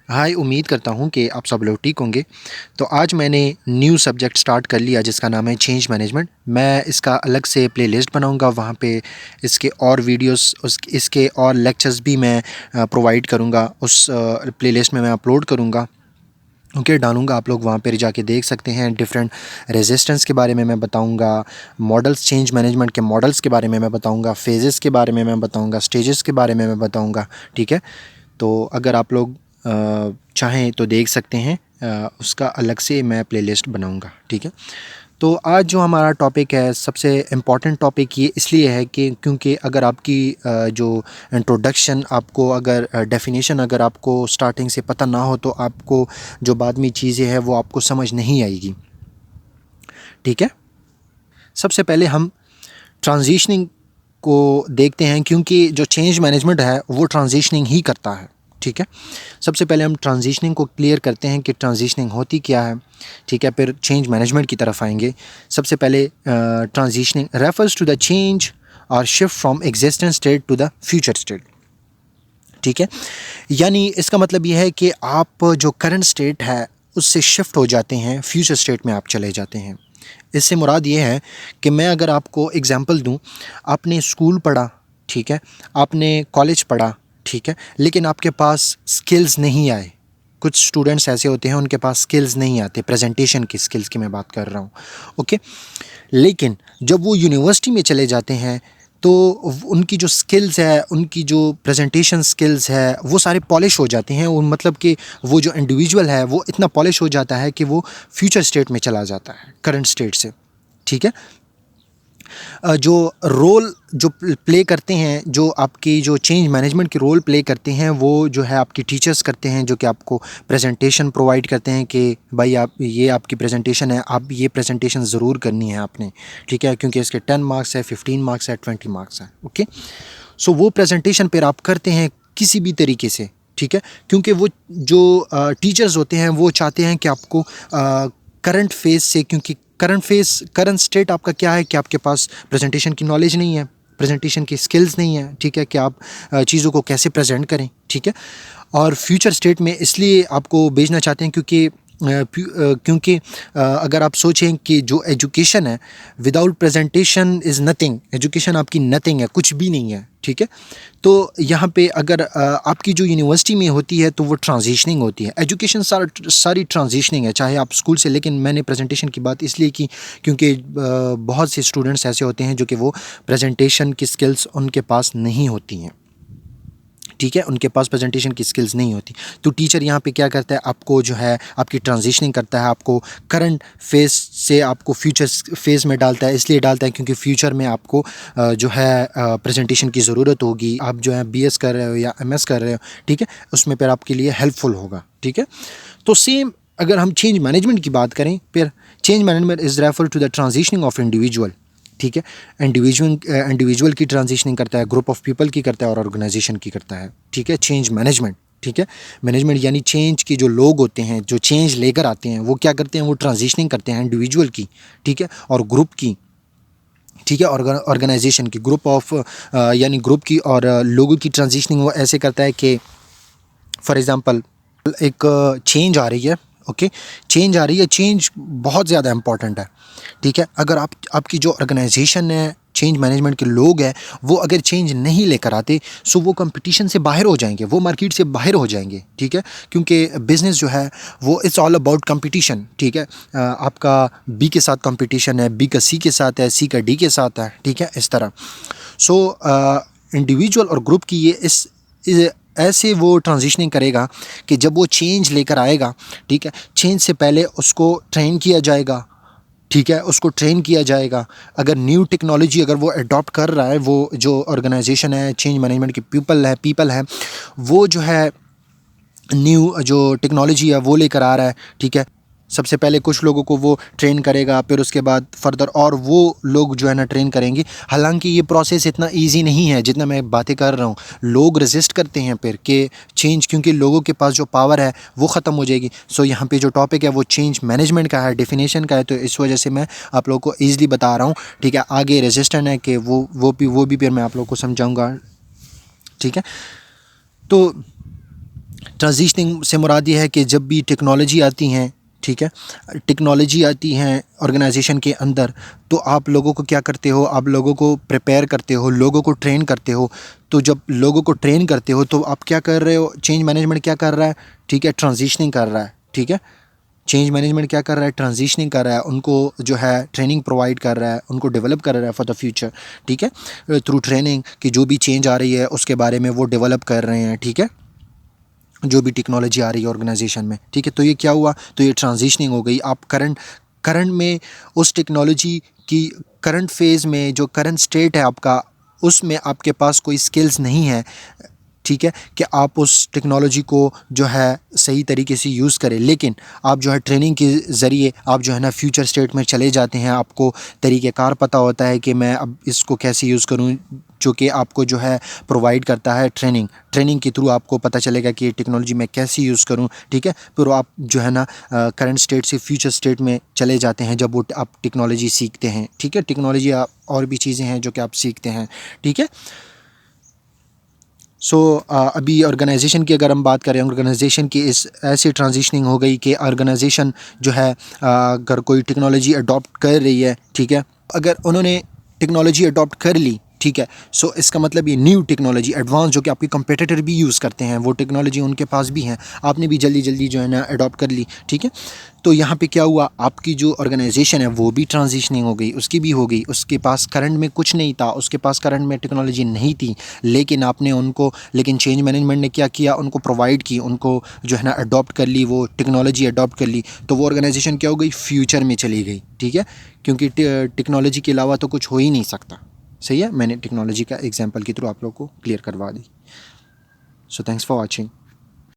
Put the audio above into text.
हाय, उम्मीद करता हूँ कि आप सब लोग ठीक होंगे। तो आज मैंने न्यू सब्जेक्ट स्टार्ट कर लिया जिसका नाम है चेंज मैनेजमेंट। मैं इसका अलग से प्लेलिस्ट बनाऊँगा, वहाँ पे इसके और वीडियोस इसके और लेक्चर्स भी मैं प्रोवाइड करूँगा। उस प्लेलिस्ट में मैं अपलोड करूँगा, ओके, डालूँगा। आप लोग वहाँ पर जाके देख सकते हैं। डिफरेंट रेजिस्टेंस के बारे में मैं बताऊँगा, मॉडल्स, चेंज मैनेजमेंट के मॉडल्स के बारे में मैं बताऊँगा, फेजेस के बारे में मैं बताऊँगा, स्टेजेस के बारे में मैं बताऊँगा। ठीक है, तो अगर आप लोग चाहें तो देख सकते हैं, उसका अलग से मैं प्लेलिस्ट बनाऊंगा। ठीक है, तो आज जो हमारा टॉपिक है, सबसे इम्पॉर्टेंट टॉपिक ये इसलिए है कि क्योंकि अगर आपकी जो इंट्रोडक्शन, आपको अगर डेफिनेशन अगर आपको स्टार्टिंग से पता ना हो तो आपको जो बाद में चीज़ें हैं वो आपको समझ नहीं आएगी। ठीक है, सबसे पहले हम ट्रांजिशनिंग को देखते हैं, क्योंकि जो चेंज मैनेजमेंट है वो ट्रांजिशनिंग ही करता है। ठीक है, सबसे पहले हम ट्रांजिशनिंग को क्लियर करते हैं कि ट्रांजिशनिंग होती क्या है। ठीक है, फिर चेंज मैनेजमेंट की तरफ आएंगे। सबसे पहले transitioning refers to the change और shift from existent state to the future state. ठीक है, यानी इसका मतलब ये है कि आप जो करंट स्टेट है उससे शिफ्ट हो जाते हैं, फ्यूचर स्टेट में आप चले जाते हैं। इससे मुराद ये है कि मैं अगर आपको एग्जांपल दूं, आपने स्कूल पढ़ा, ठीक है, आपने कॉलेज पढ़ा, ठीक है, लेकिन आपके पास स्किल्स नहीं आए। कुछ स्टूडेंट्स ऐसे होते हैं उनके पास स्किल्स नहीं आते, प्रेजेंटेशन की स्किल्स की मैं बात कर रहा हूँ। ओके, लेकिन जब वो यूनिवर्सिटी में चले जाते हैं तो उनकी जो स्किल्स है, उनकी जो प्रेजेंटेशन स्किल्स है, वो सारे पॉलिश हो जाते हैं। उन मतलब कि वो जो इंडिविजुअल है वो इतना पॉलिश हो जाता है कि वो फ्यूचर स्टेट में चला जाता है करंट स्टेट से। ठीक है, जो रोल जो प्ले करते हैं, जो आपकी जो चेंज मैनेजमेंट की रोल प्ले करते हैं, वो जो है आपकी टीचर्स करते हैं, जो कि आपको प्रेजेंटेशन प्रोवाइड करते हैं कि भाई आप ये आपकी प्रेजेंटेशन है, आप ये प्रेजेंटेशन ज़रूर करनी है आपने। ठीक है, क्योंकि इसके 10 मार्क्स है, 15 मार्क्स है, 20 मार्क्स है। ओके, सो वो प्रेजेंटेशन पर आप करते हैं किसी भी तरीके से। ठीक है, क्योंकि वो जो टीचर्स होते हैं वो चाहते हैं कि आपको करंट फेज से, क्योंकि करंट स्टेट आपका क्या है कि आपके पास प्रेजेंटेशन की नॉलेज नहीं है, प्रेजेंटेशन की स्किल्स नहीं है। ठीक है, कि आप चीज़ों को कैसे प्रेजेंट करें। ठीक है, और फ्यूचर स्टेट में इसलिए आपको भेजना चाहते हैं क्योंकि अगर आप सोचें कि जो एजुकेशन है, without presentation is nothing. Education आपकी नथिंग है, कुछ भी नहीं है। ठीक है, तो यहाँ पे अगर आपकी जो यूनिवर्सिटी में होती है तो वो ट्रांजिशनिंग होती है। एजुकेशन सारी ट्रांजिशनिंग है, चाहे आप स्कूल से, लेकिन मैंने प्रेजेंटेशन की बात इसलिए की क्योंकि बहुत से स्टूडेंट्स ऐसे होते हैं जो कि वो प्रेजेंटेशन की स्किल्स उनके पास नहीं होती हैं। ठीक है, उनके पास प्रेजेंटेशन की स्किल्स नहीं होती। तो टीचर यहाँ पे क्या करता है, आपको जो है आपकी ट्रांजिशनिंग करता है, आपको करंट फेज से आपको फ्यूचर फेज में डालता है। इसलिए डालता है क्योंकि फ्यूचर में आपको जो है प्रेजेंटेशन की ज़रूरत होगी। आप जो है बीएस कर रहे हो या एमएस कर रहे हो, ठीक है, उसमें फिर आपके लिए हेल्पफुल होगा। ठीक है, तो सेम अगर हम चेंज मैनेजमेंट की बात करें, फिर change management is refer to the transitioning of individual. ठीक है, इंडिविजुअल की ट्रांजिशनिंग करता है, ग्रुप ऑफ पीपल की करता है, और ऑर्गेनाइजेशन की करता है। ठीक है, चेंज मैनेजमेंट। ठीक है, मैनेजमेंट यानी चेंज के जो लोग होते हैं, जो चेंज लेकर आते हैं, वो क्या करते हैं, वो ट्रांजिशनिंग करते हैं इंडिविजुअल की, ठीक है, और ग्रुप की। ठीक है, ऑर्गेनाइजेशन की, ग्रुप ऑफ यानी ग्रुप की और लोगों की ट्रांजिशनिंग वो ऐसे करता है कि फॉर एग्ज़ाम्पल एक चेंज आ रही है। ओके, चेंज आ रही है, चेंज बहुत ज़्यादा इंपॉर्टेंट है। ठीक है, अगर आपकी जो ऑर्गेनाइजेशन है, चेंज मैनेजमेंट के लोग हैं, वो अगर चेंज नहीं लेकर आते सो वो कंपटीशन से बाहर हो जाएंगे, वो मार्केट से बाहर हो जाएंगे। ठीक है, क्योंकि बिज़नेस जो है वो इट्स ऑल अबाउट कंपटीशन। ठीक है, आपका बी के साथ कंपटीशन है, बी का सी के साथ है, सी का डी के साथ है। ठीक है, इस तरह सो इंडिविजुअल और ग्रुप की ये इस ऐसे वो ट्रांजिशनिंग करेगा कि जब वो चेंज लेकर आएगा, ठीक है, चेंज से पहले उसको ट्रेन किया जाएगा। ठीक है, उसको ट्रेन किया जाएगा। अगर न्यू टेक्नोलॉजी अगर वो अडॉप्ट कर रहा है, वो जो ऑर्गेनाइजेशन है, चेंज मैनेजमेंट की पीपल है, वो जो है न्यू जो टेक्नोलॉजी है वो लेकर आ रहा है। ठीक है, सबसे पहले कुछ लोगों को वो ट्रेन करेगा, फिर उसके बाद फर्दर और वो लोग जो है ना ट्रेन करेंगे। हालांकि ये प्रोसेस इतना इजी नहीं है जितना मैं बातें कर रहा हूँ। लोग रेजिस्ट करते हैं फिर कि चेंज, क्योंकि लोगों के पास जो पावर है वो ख़त्म हो जाएगी। सो यहाँ पे जो टॉपिक है वो चेंज मैनेजमेंट का है, डेफिनेशन का है, तो इस वजह से मैं आप लोगों को ईज़िली बता रहा हूँ। ठीक है, आगे रेजिस्टेंट है कि वो भी फिर मैं आप लोगों को समझाऊँगा। ठीक है, तो ट्रांजिशनिंग से मुराद ये है कि जब भी टेक्नोलॉजी आती हैं, ठीक है, टेक्नोलॉजी आती हैं ऑर्गेनाइजेशन के अंदर, तो आप लोगों को क्या करते हो, आप लोगों को प्रिपेयर करते हो, लोगों को ट्रेन करते हो। तो जब लोगों को ट्रेन करते हो तो आप क्या कर रहे हो, चेंज मैनेजमेंट क्या कर रहा है, ठीक है, ट्रांजिशनिंग कर रहा है, ठीक है। चेंज मैनेजमेंट क्या कर रहा है, ट्रांजिशनिंग कर रहा है, उनको जो है ट्रेनिंग प्रोवाइड कर रहा है, उनको डेवलप कर रहा है फॉर द फ्यूचर, ठीक है, थ्रू ट्रेनिंग कि जो भी चेंज आ रही है उसके बारे में वो डेवलप कर रहे हैं, ठीक है, जो भी टेक्नोलॉजी आ रही है ऑर्गेनाइजेशन में, ठीक है। तो ये क्या हुआ, तो ये ट्रांजिशनिंग हो गई। आप करंट करंट में उस टेक्नोलॉजी की करंट फेज़ में जो करंट स्टेट है आपका, उसमें आपके पास कोई स्किल्स नहीं है, ठीक है, कि आप उस टेक्नोलॉजी को जो है सही तरीके से यूज़ करें। लेकिन आप जो है ट्रेनिंग के ज़रिए आप जो है ना फ्यूचर स्टेट में चले जाते हैं, आपको तरीक़ेकार पता होता है कि मैं अब इसको कैसे यूज़ करूँ, जो कि आपको जो है प्रोवाइड करता है ट्रेनिंग के थ्रू आपको पता चलेगा कि ये टेक्नोलॉजी मैं कैसे यूज़ करूँ, ठीक है। फिर आप जो है ना करंट स्टेट से फ्यूचर स्टेट में चले जाते हैं जब वो आप टेक्नोलॉजी सीखते हैं, ठीक है। टेक्नोलॉजी और भी चीज़ें हैं जो कि आप सीखते हैं, ठीक है। अभी ऑर्गेनाइजेशन की अगर हम बात करें, ऑर्गेनाइजेशन की इस ऐसी ट्रांजिशनिंग हो गई कि ऑर्गेनाइजेशन जो है अगर कोई टेक्नोलॉजी अडॉप्ट कर रही है, ठीक है, अगर उन्होंने टेक्नोलॉजी अडॉप्ट कर ली, ठीक है, सो इसका मतलब ये न्यू टेक्नोलॉजी एडवांस जो कि आपके कंपेटिटर भी यूज़ करते हैं, वो टेक्नोलॉजी उनके पास भी है, आपने भी जल्दी जल्दी जो है ना अडॉप्ट कर ली, ठीक है। तो यहाँ पे क्या हुआ, आपकी जो ऑर्गेनाइजेशन है वो भी ट्रांजिशनिंग हो गई, उसकी भी हो गई। उसके पास करंट में कुछ नहीं था, उसके पास करंट में टेक्नोलॉजी नहीं थी, लेकिन आपने उनको, लेकिन चेंज मैनेजमेंट ने क्या किया, उनको प्रोवाइड की, उनको जो है ना अडॉप्ट कर ली, वो टेक्नोलॉजी अडॉप्ट कर ली। तो वो ऑर्गेनाइजेशन क्या हो गई, फ्यूचर में चली गई, ठीक है, क्योंकि टेक्नोलॉजी के अलावा तो कुछ हो ही नहीं सकता। सही है, मैंने टेक्नोलॉजी का एग्जांपल के थ्रू आप लोग को क्लियर करवा दी। So thanks for watching.